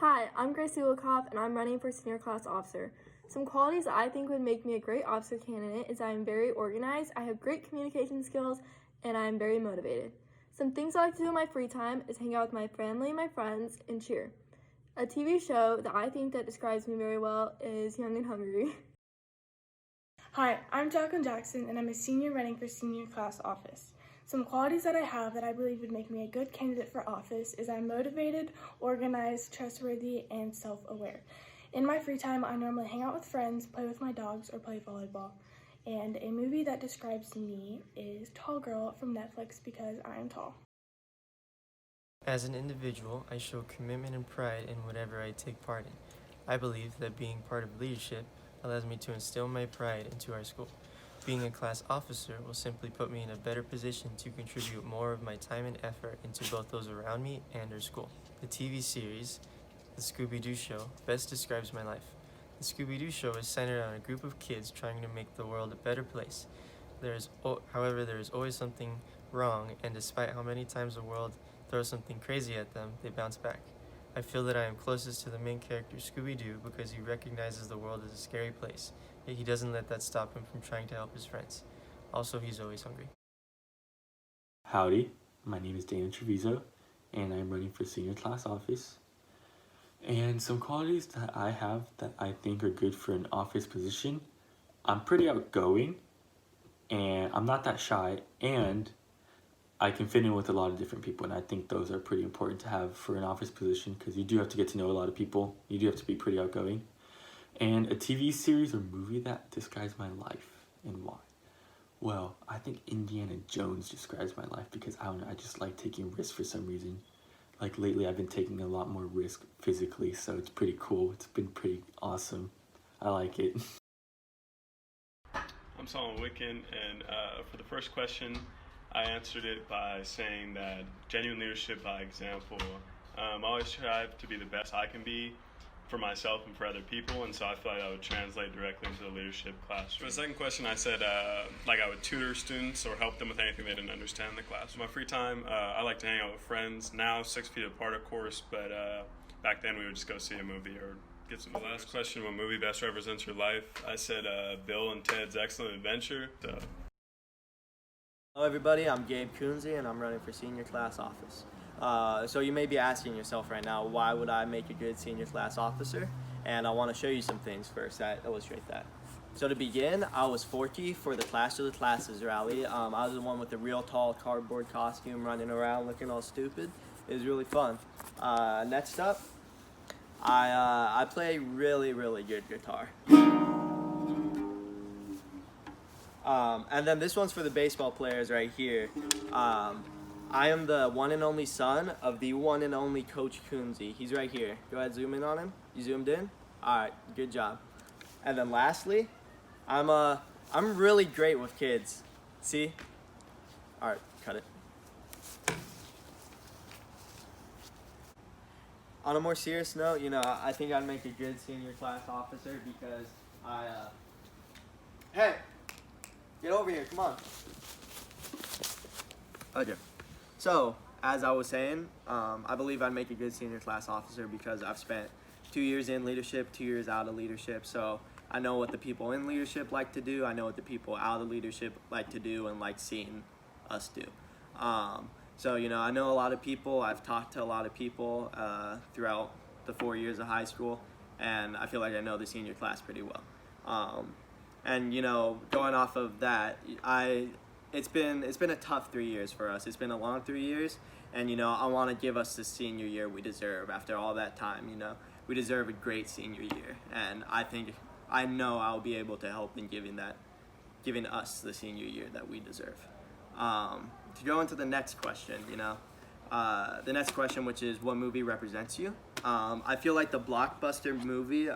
Hi, I'm Gracie Wilkoff, and I'm running for senior class officer. Some qualities I think would make me a great officer candidate is I am very organized, I have great communication skills, and I am very motivated. Some things I like to do in my free time is hang out with my family, my friends, and cheer. A TV show that I think that describes me very well is Young and Hungry. Hi, I'm Jacqueline Jackson, and I'm a senior running for senior class office. Some qualities that I have that I believe would make me a good candidate for office is I'm motivated, organized, trustworthy, and self-aware. In my free time, I normally hang out with friends, play with my dogs, or play volleyball. And a movie that describes me is Tall Girl from Netflix because I am tall. As an individual, I show commitment and pride in whatever I take part in. I believe that being part of leadership allows me to instill my pride into our school. Being a class officer will simply put me in a better position to contribute more of my time and effort into both those around me and our school. The TV series, The Scooby-Doo Show, best describes my life. The Scooby-Doo Show is centered on a group of kids trying to make the world a better place. However, there is always something wrong, and despite how many times the world throws something crazy at them, they bounce back. I feel that I am closest to the main character Scooby-Doo because he recognizes the world as a scary place, yet he doesn't let that stop him from trying to help his friends. Also, he's always hungry. Howdy, my name is Dana Treviso, and I'm running for senior class office. And some qualities that I have that I think are good for an office position: I'm pretty outgoing, and I'm not that shy, and I can fit in with a lot of different people, and I think those are pretty important to have for an office position because you do have to get to know a lot of people. You do have to be pretty outgoing. And a TV series or movie that describes my life and why. Well, I think Indiana Jones describes my life because I don't know, I just like taking risks for some reason. Like lately I've been taking a lot more risk physically, so it's pretty cool. It's been pretty awesome. I like it. I'm Solomon Wicken, and for the first question, I answered it by saying that genuine leadership by example. I always strive to be the best I can be for myself and for other people, and so I feel like that would translate directly into the leadership class. For the second question, I said like I would tutor students or help them with anything they didn't understand in the class. In my free time, I like to hang out with friends, now 6 feet apart of course, but back then we would just go see a movie or get some. The last question, what movie best represents your life? I said Bill and Ted's Excellent Adventure. Hello everybody, I'm Gabe Kunze and I'm running for senior class office. So you may be asking yourself right now, why would I make a good senior class officer? And I want to show you some things first that illustrate that. So to begin, I was Forky for the Clash of the Classes rally. I was the one with the real tall cardboard costume running around looking all stupid. It was really fun. Next up, I play really good guitar. And then this one's for the baseball players right here. I am the one and only son of the one and only Coach Kunze. He's right here. Go ahead, zoom in on him. You zoomed in? All right, good job. And then lastly, I'm really great with kids. See? All right, cut it. On a more serious note, I think I'd make a good senior class officer because Hey! Get over here, come on. Okay. So, as I was saying, I believe I'd make a good senior class officer because I've spent 2 years in leadership, 2 years out of leadership. So I know what the people in leadership like to do. I know what the people out of leadership like to do and like seeing us do. So, I know a lot of people. I've talked to a lot of people throughout the 4 years of high school, and I feel like I know the senior class pretty well. And going off of that, it's been a tough 3 years for us. It's been a long 3 years, and I want to give us the senior year we deserve after all that time. We deserve a great senior year, and I know I'll be able to help in giving us the senior year that we deserve. To go into the next question, the next question, which is what movie represents you? I feel like the blockbuster movie,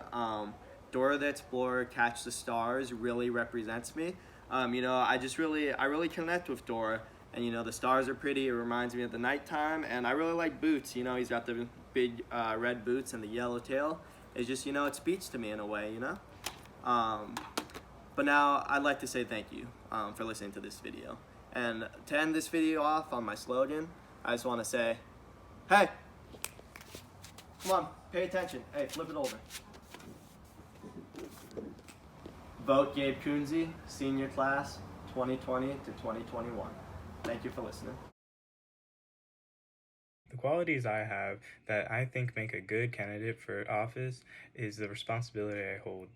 Dora the Explorer, Catch the Stars, really represents me. I really connect with Dora, and the stars are pretty. It reminds me of the nighttime, and I really like Boots. He's got the big red boots and the yellow tail. It's just it speaks to me in a way. But now I'd like to say thank you for listening to this video, and to end this video off on my slogan, I just want to say, hey. Come on, pay attention. Hey, flip it over. Vote Gabe Kunze, senior class, 2020 to 2021. Thank you for listening. The qualities I have that I think make a good candidate for office is the responsibility I hold.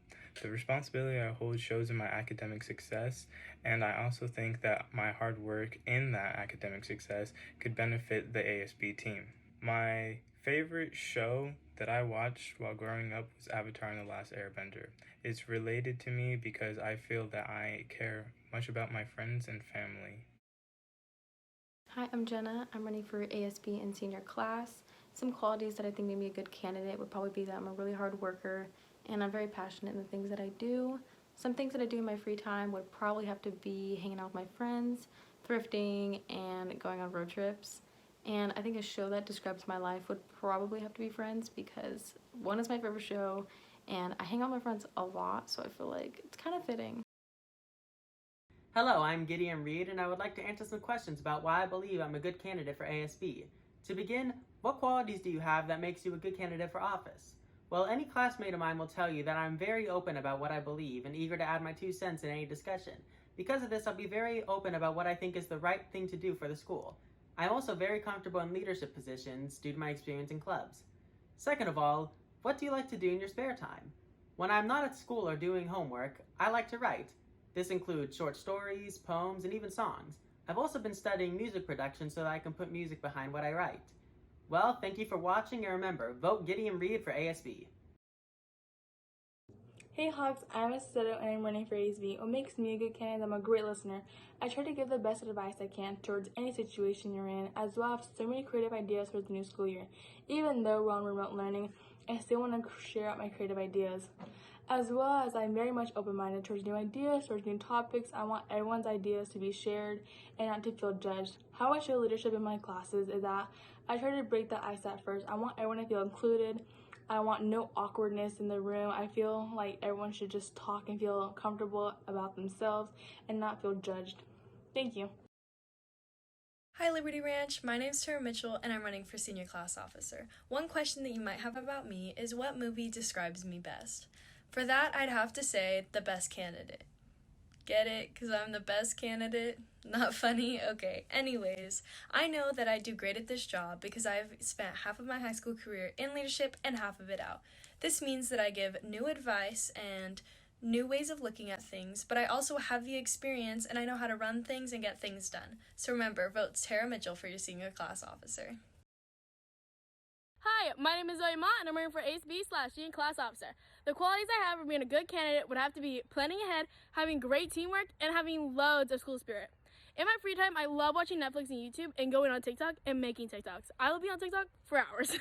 The responsibility I hold shows in my academic success, and I also think that my hard work in that academic success could benefit the ASB team. My favorite show that I watched while growing up was Avatar and the Last Airbender. It's related to me because I feel that I care much about my friends and family. Hi, I'm Jenna. I'm running for ASB in senior class. Some qualities that I think made me a good candidate would probably be that I'm a really hard worker and I'm very passionate in the things that I do. Some things that I do in my free time would probably have to be hanging out with my friends, thrifting, and going on road trips. And I think a show that describes my life would probably have to be Friends because one is my favorite show and I hang out with my friends a lot, so I feel like it's kind of fitting. Hello, I'm Gideon Reed, and I would like to answer some questions about why I believe I'm a good candidate for ASB. To begin, what qualities do you have that makes you a good candidate for office? Well, any classmate of mine will tell you that I'm very open about what I believe and eager to add my 2 cents in any discussion. Because of this, I'll be very open about what I think is the right thing to do for the school. I'm also very comfortable in leadership positions due to my experience in clubs. Second of all, what do you like to do in your spare time? When I'm not at school or doing homework, I like to write. This includes short stories, poems, and even songs. I've also been studying music production so that I can put music behind what I write. Well, thank you for watching, and remember, vote Gideon Reed for ASB. Hey Hawks, I'm Esteta and I'm running for ASB. What makes me a good candidate? I'm a great listener. I try to give the best advice I can towards any situation you're in, as well as so many creative ideas for the new school year. Even though we're on remote learning, I still want to share out my creative ideas. As well as I'm very much open-minded towards new ideas, towards new topics. I want everyone's ideas to be shared and not to feel judged. How I show leadership in my classes is that I try to break the ice at first. I want everyone to feel included. I want no awkwardness in the room. I feel like everyone should just talk and feel comfortable about themselves and not feel judged. Thank you. Hi Liberty Ranch, my name is Tara Mitchell and I'm running for Senior Class Officer. One question that you might have about me is what movie describes me best? For that, I'd have to say The Best Candidate. Get it? Because I'm the best candidate? Not funny? Okay. Anyways, I know that I do great at this job because I've spent half of my high school career in leadership and half of it out. This means that I give new advice and new ways of looking at things, but I also have the experience and I know how to run things and get things done. So remember, vote Tara Mitchell for your Senior Class Officer. Hi, my name is Zoe Ma, and I'm running for ASB/Senior Class Officer. The qualities I have for being a good candidate would have to be planning ahead, having great teamwork, and having loads of school spirit. In my free time, I love watching Netflix and YouTube and going on TikTok and making TikToks. I will be on TikTok for hours.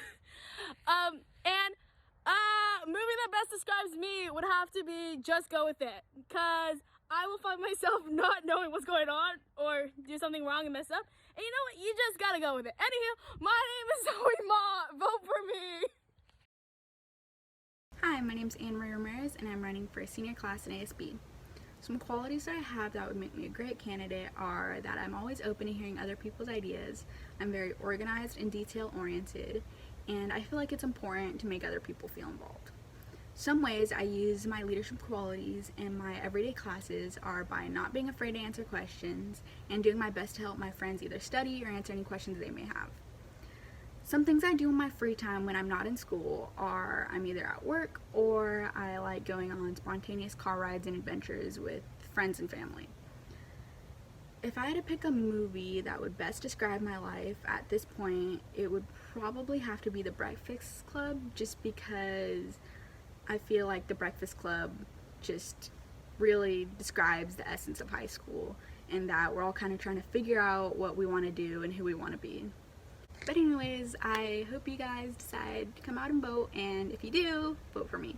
Movie that best describes me would have to be Just Go With It, because I will find myself not knowing what's going on or do something wrong and mess up. And you know what? You just gotta go with it. Anywho, my name is Zoe Ma. Vote for me. Hi, my name is Anne-Marie Ramirez, and I'm running for Senior Class in ASB. Some qualities that I have that would make me a great candidate are that I'm always open to hearing other people's ideas, I'm very organized and detail-oriented, and I feel like it's important to make other people feel involved. Some ways I use my leadership qualities in my everyday classes are by not being afraid to answer questions and doing my best to help my friends either study or answer any questions they may have. Some things I do in my free time when I'm not in school are I'm either at work or I like going on spontaneous car rides and adventures with friends and family. If I had to pick a movie that would best describe my life at this point, it would probably have to be The Breakfast Club, just because I feel like The Breakfast Club just really describes the essence of high school and that we're all kind of trying to figure out what we want to do and who we want to be. But anyways, I hope you guys decide to come out and vote, and if you do, vote for me.